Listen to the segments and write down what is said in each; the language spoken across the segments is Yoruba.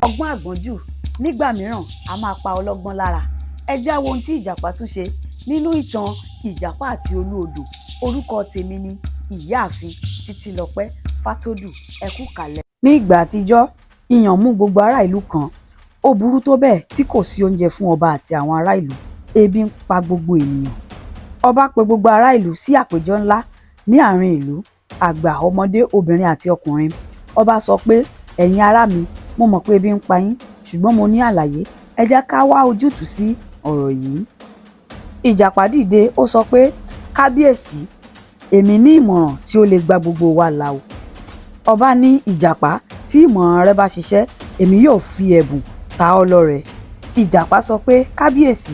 ọgbọ́n àgbọ́njù nígbà mìíràn a máa pa ọlọ́gbọ́n lára. Ẹ já wo ohun tí ìjàpá tún ṣe nínú ìtàn ìjàpá àti olúodò. Orúkọ tèmi ni ìyáàfin Títílọpẹ́ Fátòdù. Ẹ kú kàlẹ̀. Ní ìgbà àtijọ́, ìyàn mú gbogbo ará ìlú kan. Ó burú tó bẹ́ẹ̀ tí kò sí oúnjẹ fún ọba àti àwọn ará ìlú. Ebi ń pa gbogbo ènìyàn. Ọba pe gbogbo ará ìlú sí àpéjọ ńlá ní àárín ìlú. Àgbà, ọmọdé, obìnrin àti ọkùnrin. Ọba sọ pé, ẹ̀yin ará mi, mo mọ̀ pé ebi ń pa yín, ṣùgbọ́n mo ní àlàyé. Ẹ jẹ́ ká wá ojútùú sí ọ̀rọ̀ yìí. Ìjàpá dìde, ó sọ pé, kábíyèsí, èmi ní ìmọ̀ràn tí ó lè gba gbogbo wa là o. Ọba ní, ìjàpá, tí ìmọ̀ràn rẹ bá ṣiṣẹ́, èmi yóò fi ẹ̀bùn ta ọ́ lọ́rẹ. Ìjàpá sọ pé, kábíyèsí,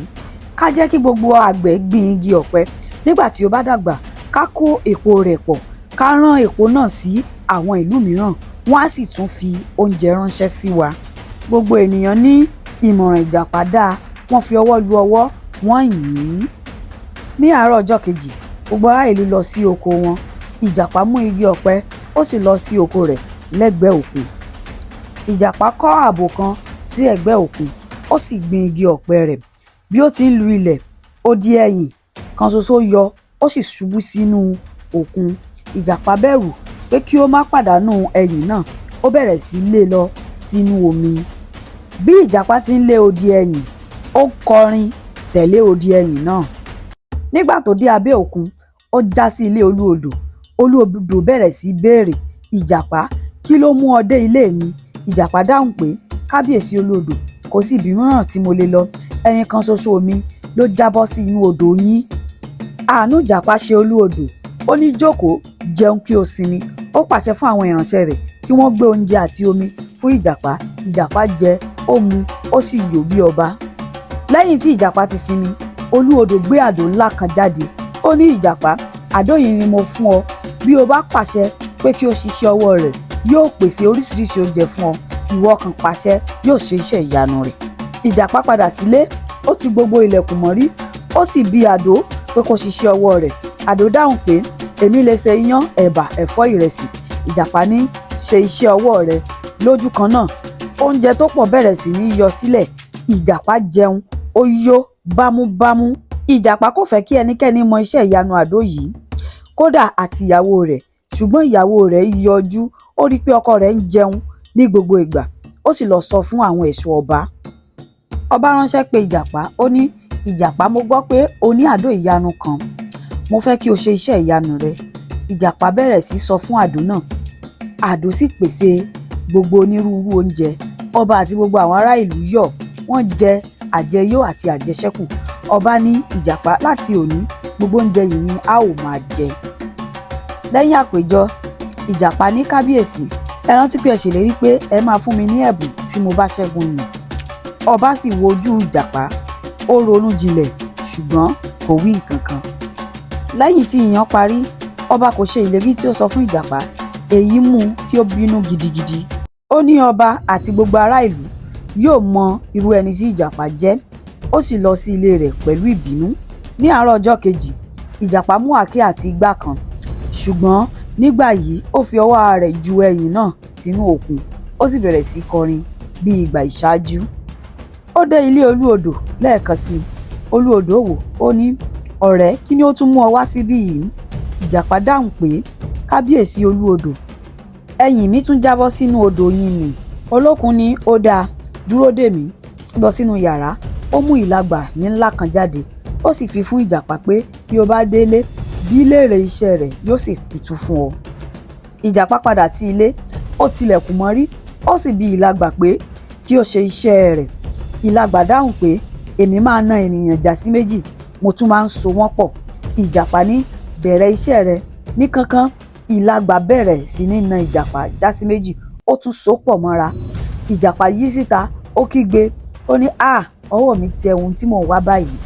ká jẹ́ kí gbogbo àgbẹ̀ gbin igi ọ̀pẹ. Nígbà tí ó bá dàgbà, ká kó èpo rẹ̀ pọ̀, ká rán èpo náà sí àwọn ìlú mìíràn, wọ́n á sì tún fi oúnjẹ ránṣẹ́ sí wa. Gbogbo ènìyàn ní ìmọ̀ràn ìjàpá dáa, wọ́n fi ọwọ́ lu ọwọ́, wọ́n yìn ín. Ní àárọ̀ ọjọ́ kejì, gbogbo ará ìlú lọ sí oko wọn. Ìjàpá mú igi ọ̀pẹ, ó sì lọ sí oko rẹ̀ lẹ́gbẹ̀ẹ́ òkun. Ìjàpá kọ́ ààbò kan sí ẹ̀gbẹ́ òkun, ó sì gbin igi ọ̀pẹ rẹ̀. Bí ó ti ń lu ilẹ̀, ó di ẹyìn kan ṣoṣo yọ, ó sì ṣubú sínú òkun. Ìjàpá bẹ̀rù pé kí ó má pàdánù ẹyìn náà, ó bẹ̀rẹ̀ sí lé lọ sínú omi. Bí ìjàpá ti ń lé odi ẹyìn, ó kọrin tẹ̀lé odi ẹyìn náà. Nígbà tó dé abẹ́ òkun, ó já sí ilé olúodò. Olúodò bẹ̀rẹ̀ sí béèrè, ìjàpá, kí ló mú ọ dé ilé mi? Ìjàpá dáhùn pé, kábíyèsí olúodò, kò sí ibi mìíràn tí mo lè lọ. Ẹyin kan ṣoṣo mi ló jábọ́ sí inú odò yín. Àánú ìjàpá ṣe olúodò. Ó ní, jókòó, jẹun kí o sinmi. Ó pàṣẹ fún àwọn ìránṣẹ́ rẹ̀ kí wọ́n gbé oúnjẹ àti omi fún ìjàpá. Ìjàpá jẹ, ó mu, ó sì yó bí ọba. Lẹ́yìn tí ìjàpá ti sinmi, olúodò gbé àdó ńlá kan jáde. Ó ní, ìjàpá, àdó yìí ni mo fún ọ. Bí o bá pàṣẹ pé kí o ṣiṣẹ́ ọwọ́ rẹ̀, yóò pèsè oríṣiríṣi oúnjẹ fún ọ. Ìwọ kàn pàṣẹ, yóò ṣe iṣẹ́ ìyanu rẹ̀. Ìjàpá padà sílé, ó ti gbogbo ilẹ̀kùn mọ́rí, ó sì bi àdó pé kó ṣiṣẹ́ ọwọ́ rẹ̀. Àdó dáhùn pé, èmi lè ṣe iyán, ẹ̀bà, ẹ̀fọ́, ìrẹsì. Ìjàpá ní, ṣe iṣẹ́ ọwọ́ rẹ̀. Lójú kan náà, oúnjẹ tó pọ̀ bẹ̀rẹ̀ sí ní yọ sílẹ̀. Ìjàpá jẹun, ó yó bámúbámú. Ìjàpá kò fẹ́ kí ẹnikẹ́ni mọ iṣẹ́ ìyanu àdó yìí, kódà àti ìyàwó rẹ̀. Ṣùgbọ́n ìyàwó rẹ̀ yọjú, ó rí pé ọkọ rẹ̀ ń jẹun ní gbogbo ìgbà. Ó sì lọ sọ fún àwọn ẹ̀ṣọ́ ọba. Ọba ránṣẹ́ pé ìjàpá, ó ní, ìjàpá, mo gbọ́ pé o ní àdó ìyanu kan. Mo fẹ́ kí o ṣe iṣẹ́ ìyanu rẹ. Ìjàpá bẹ̀rẹ̀ sí sọ fún àdó náà. Àdó sì pèsè gbogbo onírúurú oúnjẹ. Ọba àti gbogbo àwọn ará ìlú yọ̀, wọ́n jẹ àjẹyó àti àjẹṣẹ́kù. Ọba ní, ìjàpá, láti òní gbogbo oúnjẹ yìí ni a ó máa jẹ. Lẹ́yìn àpéjọ, ìjàpá ní, kábíyèsí, ẹ rántí pé ẹ ṣèlérí pé ẹ máa fún mi ní ẹ̀bùn tí mo bá ṣẹ́gun yín. Ọba sì wo ojú ìjàpá, ó ronú jinlẹ̀, ṣùgbọ́n kò wí nǹkan kan. Lẹ́yìn tí ìyàn parí, ọba kò ṣe ìlérí tí ó sọ fún ìjàpá. Èyí mú kí ó bínú gidigidi. Ó ní ọba àti gbogbo ará ìlú yóò mọ irú ẹni tí ìjàpá jẹ́. Ó sì lọ sí ilé rẹ̀ pẹ̀lú ìbínú. Ní àárọ̀ ọjọ́ kejì, ìjàpá mú àáké àti igbá kan, ṣùgbọ́n nígbà yìí ó fi ọwọ́ rẹ̀ ju ẹyìn náà sínú òkun. Ó sì bẹ̀rẹ̀ sí kọrin bí ìgbà ìṣáájú. Ó dé ilé olúodò lẹ́ẹ̀kan sí i. Olúodò wò, ó ní, ọ̀rẹ́, kí ni ó tún mú ọ wá síbí yìí? Ìjàpá dáhùn pé, kábíyèsí olúodò, ẹyìn mi tún jábọ́ sínú odò yín ni. Olókun ní, ó dáa, dúró dè mí. Lọ sínú yàrá, ó mú ìlagbà ní ńlá kan jáde. Ó sì fi fún ìjàpá pé bí ó bá délé, bí léèrè iṣẹ́ rẹ̀ yóò sì pitú fún ọ. Ìjàpá padà sí ilé, ó tilẹ̀kùn mọ́rí, ó sì bi ìlagbà pé kí ó ṣe iṣẹ́ rẹ̀. Ìlagbà dáhùn pé, èmi máa na ènìyàn já sí méjì, mo tún máa ń so wọ́n pọ̀. Ìjàpá ní, bẹ̀rẹ̀ iṣẹ́ rẹ̀. Ní kánkán, ìlagbà bẹ̀rẹ̀ sí ní na ìjàpá já sí méjì, ó tún so pọ̀ mọ́ra. Ìjàpá yí síta, ó kígbe, ó ní, ọwọ́ mi tẹ ohun tí mò ń wá báyìí.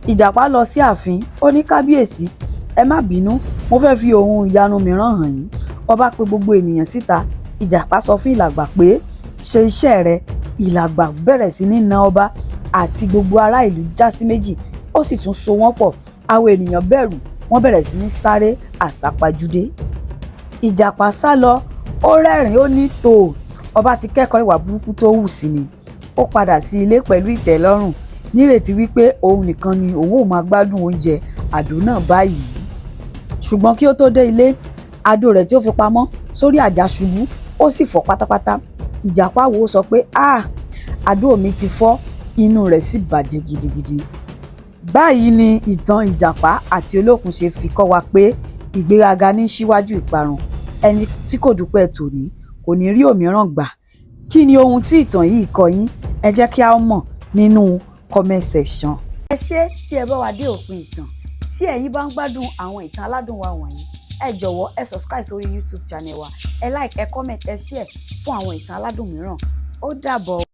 Ìjàpá lọ sí ààfin, ó ní, kábíyèsí, ẹ má bínú, mo fẹ́ fi ohun ìyanu mìíràn hàn yín. Ọba pe gbogbo ènìyàn síta. Ìjàpá sọ fún ìlagbà pé, ṣe iṣẹ́ rẹ. Ìlagbà bẹ̀rẹ̀ sí ní na ọba àti gbogbo ará ìlú já sí méjì, ó sì tún so wọ́n pọ̀. Àwọn ènìyàn bẹ̀rù, wọ́n bẹ̀rẹ̀ sí ní sáré àsápajúdé. Ìjàpá sá lọ, ó rẹ́rìn-ín, ó ní, tò, ọba ti kẹ́kọ̀ọ́ ìwà burúkú tó hù sí ni. Ó padà sí ilé pẹ̀lú ìtẹ́lọ́rùn nírètí wípé òun nìkan ni òun ò máa gbádùn oúnjẹ àdó náà báyìí. Ṣùgbọ́n kí ó tó dé ilé, àdó rẹ̀ tí ó fi pamọ́ sórí àjà ṣubú, ó sì fọ́ pátápátá. Ìjàpá wo sọ pé àdó mi ti fọ́, inú rẹ̀ sì bàjẹ́ gidigidi. Báyìí ni ìtàn Ìjàpá àti Olókun ṣe fi kọ́ wa pé ìgbéraga ní síwájú ìparun. Ẹni tí kò dúpẹ́ tòní kò ní rí òmíràn gbà. Kí ni ohun tí ìtàn yìí kọ́ yín? Ẹ jẹ́ kí a mọ̀ nínú comment section. Ẹ ṣé tí ẹ bá wa dé òpin ìtàn. Tí ẹ̀yin bá ń gbádùn àwọn ìtàn aládùn wa wọ̀nyí, ẹ jọ̀wọ́ ẹ subscribe sórí YouTube channel wa, ẹ like, ẹ comment, ẹ share fún àwọn ìtàn aládùn mìíràn. Ó dàbọ̀.